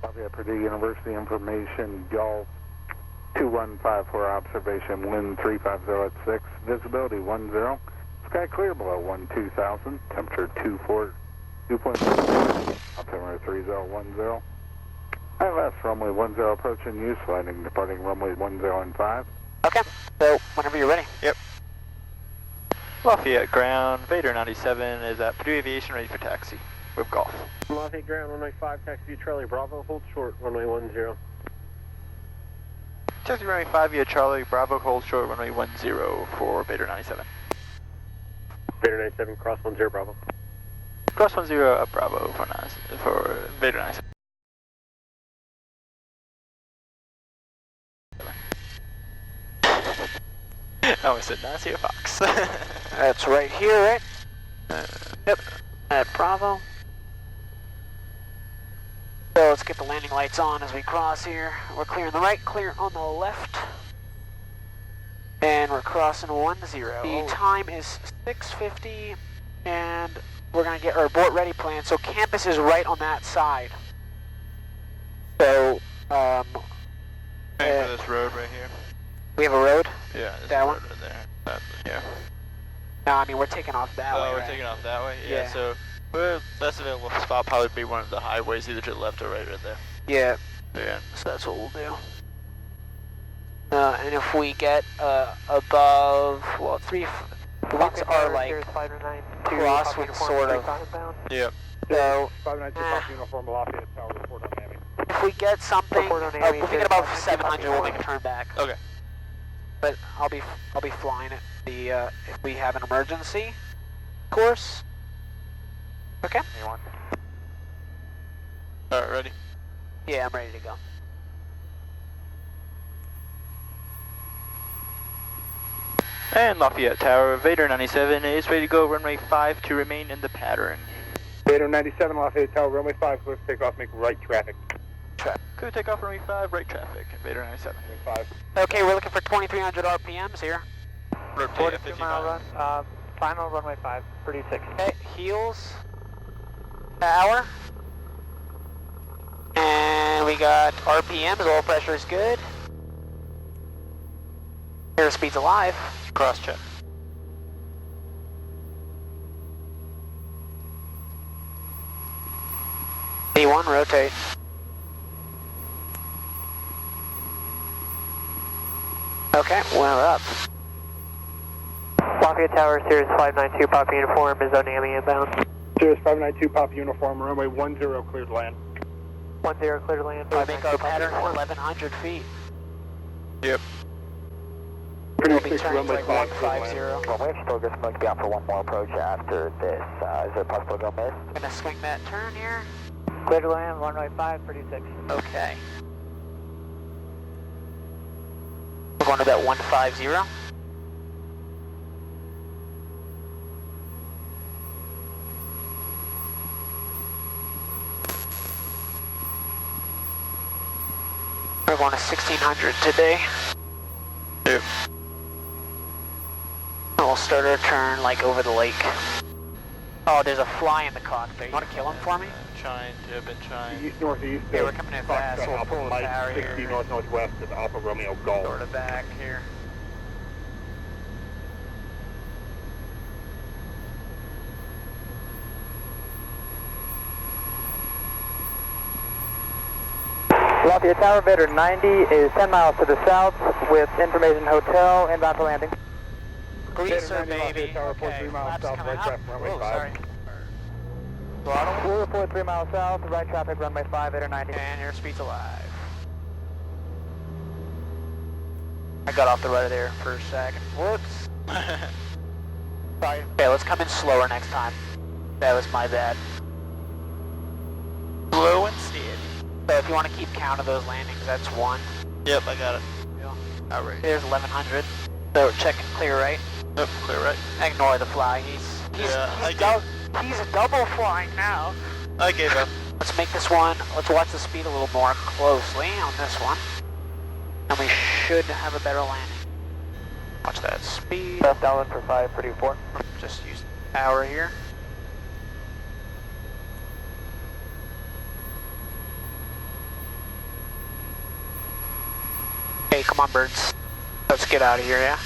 Lafayette Purdue University information, Gulf 2154 observation, wind 350 at 6, visibility 10, sky clear below 12,000, temperature 2.4, altimeter 3010. ILS runway 10 approaching you, sliding departing runway 10 and 5. Okay, so whenever you're ready. Yep. Lafayette ground, Vader 97 is at Purdue Aviation, ready for taxi with Golf. Lafayette ground, runway 5, taxi Charlie Bravo, hold short, runway 10. Taxi runway 5 via Charlie Bravo, hold short, runway 10 for Vader 97. Vader 97, cross 10 Bravo. Cross 10 up Bravo for Vader 97. I almost said Nazi or Fox. That's right here, right? Yep. At Bravo. So let's get the landing lights on as we cross here. We're clear on the right, clear on the left. And we're crossing 10. The time is 6:50 and we're gonna get our abort ready plan. So campus is right on that side. So, for this road right here. we have a road? Yeah, this that road one? right there. Yeah. No, I mean we're taking off that way, we're right? taking off that way? Yeah. So best available spot probably be one of the highways, either to the left or right there. Yeah. Yeah. So that's what we'll do. And if we get above, well, the winds are like cross with sort of. Yep. So, 592 Papa Uniform, Lafayette Tower, report on Miami. if we get something, if we get above 700, we'll make a turn back. Okay. But I'll be flying it. If we have an emergency course. Okay. Alright, ready? Yeah, I'm ready to go. And Lafayette Tower, Vader 97 is ready to go, runway 5 to remain in the pattern. Vader 97, Lafayette Tower, runway 5, clear for takeoff, make right traffic. Could take off runway 5, right traffic, Vader 97. Runway 5. Okay, we're looking for 2,300 RPMs here. Rotate at 55. run, final runway 5, Purdue 6. Okay, heels, power. And we got RPMs, oil pressure is good. Airspeed's alive. Cross check. B1, rotate. Okay, we're up. Lafayette Tower, Sirius 592, Papa Uniform, is Miami inbound. Sirius 592, Papa Uniform, runway 10, cleared land. 10, cleared land. We make our pattern 1,100 feet. Yep. We'll be turning like 150. Well, we're still just going to be out for one more approach after this. Is it possible to go miss? I'm gonna swing that turn here. Cleared land, runway 5, Purdue 6. Okay. We're going to that 150. We're going to 1,600 today. Yep. And we'll start our turn like over the lake. Oh, there's a fly in the cockpit. You want to kill him for me? I've been trying. East northeast. Yeah, we're coming in fast. We'll pull the tower 60 here. north northwest of Alpha Romeo Golf. Sort of back here. Lafayette Tower, Vader 90 is 10 miles to the south with information hotel, inbound for landing. Greaser, Vader 90, baby. Lafayette Tower, Okay, 3 miles flaps south, coming right up. traffic, runway Whoa, 5. sorry. Throttle. We'll report 3 miles south, right traffic, runway 5, Vader 90. And airspeed's alive. I got off the rudder there for a second. Whoops. Sorry. Okay, let's come in slower next time. That was my bad. Slow and steady. So if you want to keep count of those landings, that's one. Yep, I got it. Yeah. Alright. There's 1,100. So checking clear right. Yep, clear right. Ignore the fly. He's double flying now. I gave up. Let's make this one. Let's watch the speed a little more closely on this one, and we should have a better landing. Watch that speed. Left downwind for 5, Purdue 4. Just use power here. Okay, come on, birds. Let's get out of here, yeah?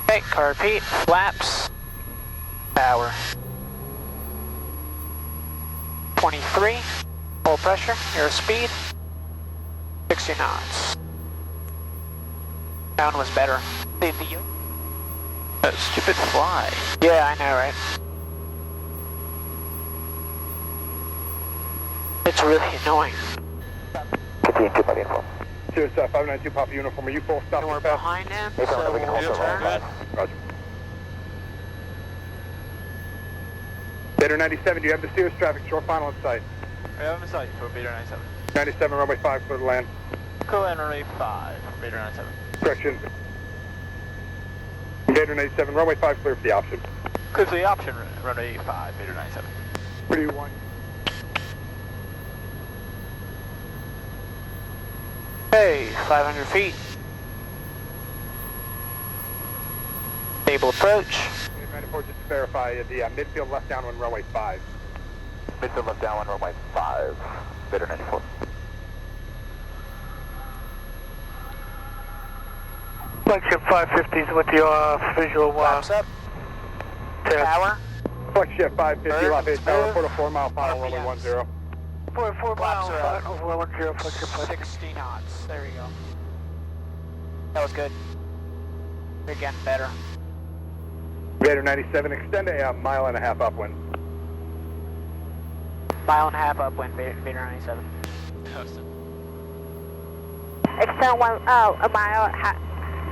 Okay, car repeat, flaps, power. 23, full pressure, airspeed, 60 knots. That one was better. That stupid fly. Yeah, I know, right? It's really annoying. 15-2 Papa uniform. Cheers, 592 Papa uniform. Are you full stop? And we're behind him, Hey, so we can hold we'll for turn. good. Roger. Vader 97, do you have the Cirrus traffic short final in sight? I have a sight for Vader 97. 97, runway 5, clear to land. Cool, and runway 5, Vader 97. Correction. Vader 97, runway 5, clear for the option. Clear for the option, runway 5, Vader 97. 321. Hey, 500 feet. Stable approach. 94, just to verify the midfield left downwind runway 5. Midfield left downwind runway 5. Vader 94. Flagship 550s with your visual Flaps up. Power. Flagship 550, Bird, Lafayette Tower, move. report a 4-mile final, runway 10. 4 Flaps miles, are up. over 10, flagship 550. 60 knots. There we go. That was good. We're getting better. Vader 97, extend a mile and a half upwind. Mile and a half upwind, Vader 97. Extend a mile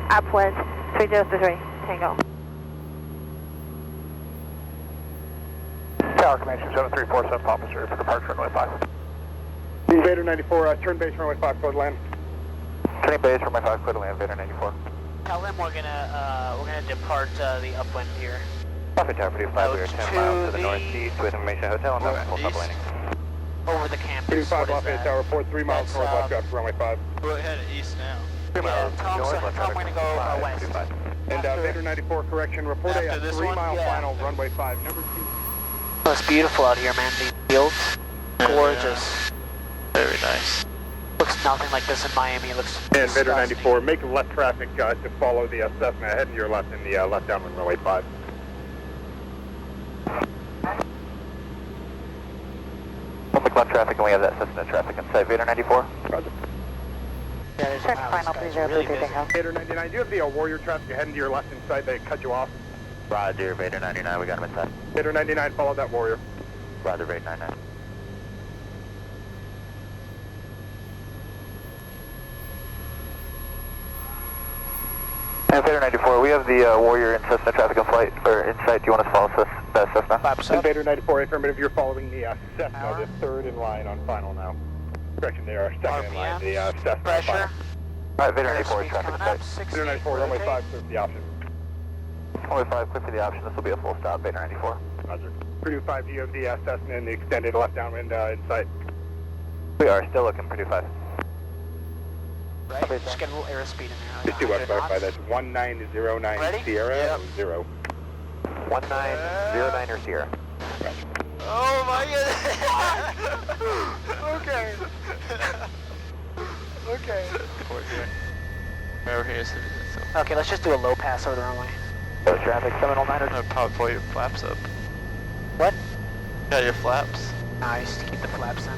upwind, 3023, Tango. Tower connection 7347 Papa Sir for departure runway 5. Vader 94, turn base runway 5, clear to land. Turning base runway 5, clear to land, Vader 94. Tell them we're gonna depart the upwind here. Lafayette Tower 55, we are 10 miles to the the northeast with Information Hotel and Northeast. full stop landing. Over the campus. 35 What is Lafayette that? Tower, report 3 miles That's, northwest traffic, runway 5. We're headed east now. 3 Yeah, miles Tom, north, so left Tom, traffic we're gonna go, 5, west. 25. And Vader 94, correction, report After a this 3-mile one? Yeah. final, runway 5, number 2. Oh, it's beautiful out here, man. These fields, gorgeous. Very nice. Looks nothing like this in Miami. It looks And Vader disgusting. 94, make left traffic to follow the Cessna, heading to your left in the left downwind runway 5. We'll make left traffic and we have that Cessna traffic in sight. Vader 94. Roger. Yeah, there's Check wow, final this guy's 3023, really busy. Tango. Vader 99, do you have the Warrior traffic heading to your left inside? They cut you off. Roger, Vader 99, we got him inside. Vader 99, follow that Warrior. Roger, Vader 99. And Vader 94, we have the Warrior and Cessna traffic in flight, or in sight. Do you want us to follow Cessna? Flaps And up. Vader 94, affirmative, you're following the Cessna, Power. the third in line on final now. Correction, they are second in line, the RPM. Cessna on Pressure. final. Alright, Vader 94 Airspeed traffic in coming up. sight. 60. Vader 94, runway rotate. 5, clear for the option. Runway 5, clear for the option. This will be a full stop, Vader 94. Roger. Purdue 5, you have the Cessna and the extended left downwind in sight. We are still looking Purdue 5. Right? Just get a little airspeed in there. Just do 100 clarify, knots. that's 1909 Ready? Sierra Yep. 0. 1909er Sierra. Oh my god! Okay. Okay. Over here, so Okay, let's just do a low pass over the runway. No traffic, 709er. I'm probably pull your flaps up. What? Got your flaps. Nice, keep the flaps in.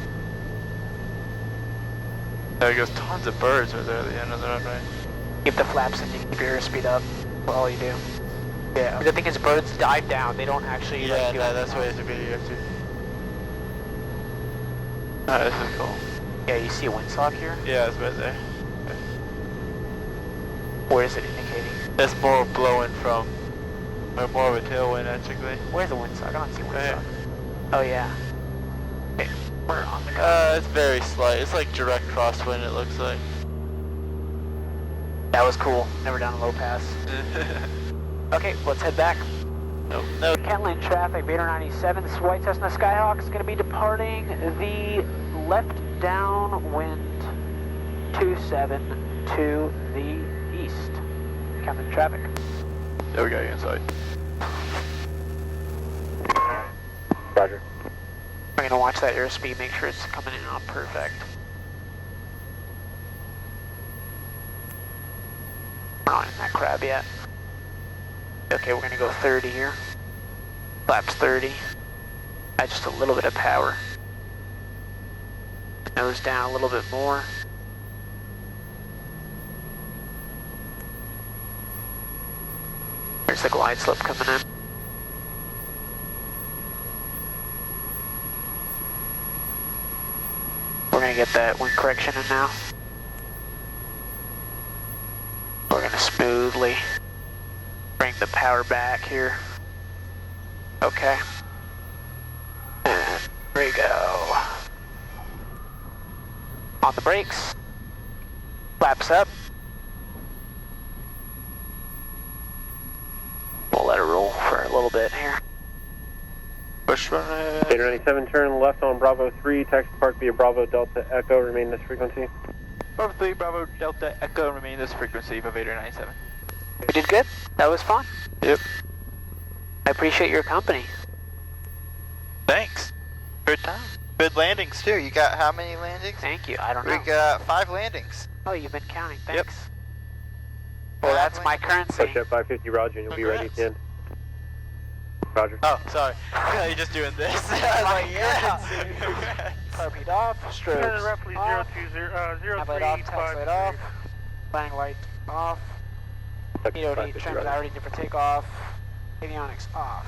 There goes tons of birds right there at the end of the runway. Keep the flaps in, you keep your airspeed up. That's all you do. Yeah. The thing is, birds dive down. They don't actually Yeah, like, do that's why anything. it's a good. You have to. Alright, this is cool. Yeah, you see a windsock here? Yeah, it's right there. Where is it indicating? It's more blowing from, or more of a tailwind actually. Where's the windsock? I don't see Right here. windsock. Oh yeah. Okay, we're on the go. It's very slight. It's like direct crosswind. It looks like. That was cool. Never done a low pass. Okay, let's head back. Nope. No. Kentland traffic, Vader 97. This White Cessna Skyhawk is going to be departing the left downwind 27 to the east. Kentland traffic. There we go. Inside. Roger. We're going to watch that airspeed, make sure it's coming in on perfect. We're not in that crab yet. Okay, we're going to go 30 here. Flaps 30. Add just a little bit of power. Nose down a little bit more. There's the glide slope coming in. We're going to get that wind correction in now. We're going to smoothly bring the power back here. Okay. And here we go. On the brakes. Flaps up. We'll let it roll for a little bit here. Push runway. Vader 97, turn left on Bravo 3, taxi park via Bravo Delta Echo, remain this frequency. Bravo 3, Bravo Delta Echo, remain this frequency for Vader 97. We did good. That was fun. Yep. I appreciate your company. Thanks. Good time. Good landings too. You got how many landings? Thank you. I don't know. We got 5 landings. Oh, you've been counting. Yep. Thanks. Well, that's my currency. Push up 550 Roger and you'll be ready at the end. Roger. Oh, sorry. You're just doing this. I was like, yeah. Carpet off. Strobes roughly off. Nav light off. Tax light off. Landing light off. Heat trim is already for takeoff. Avionics off.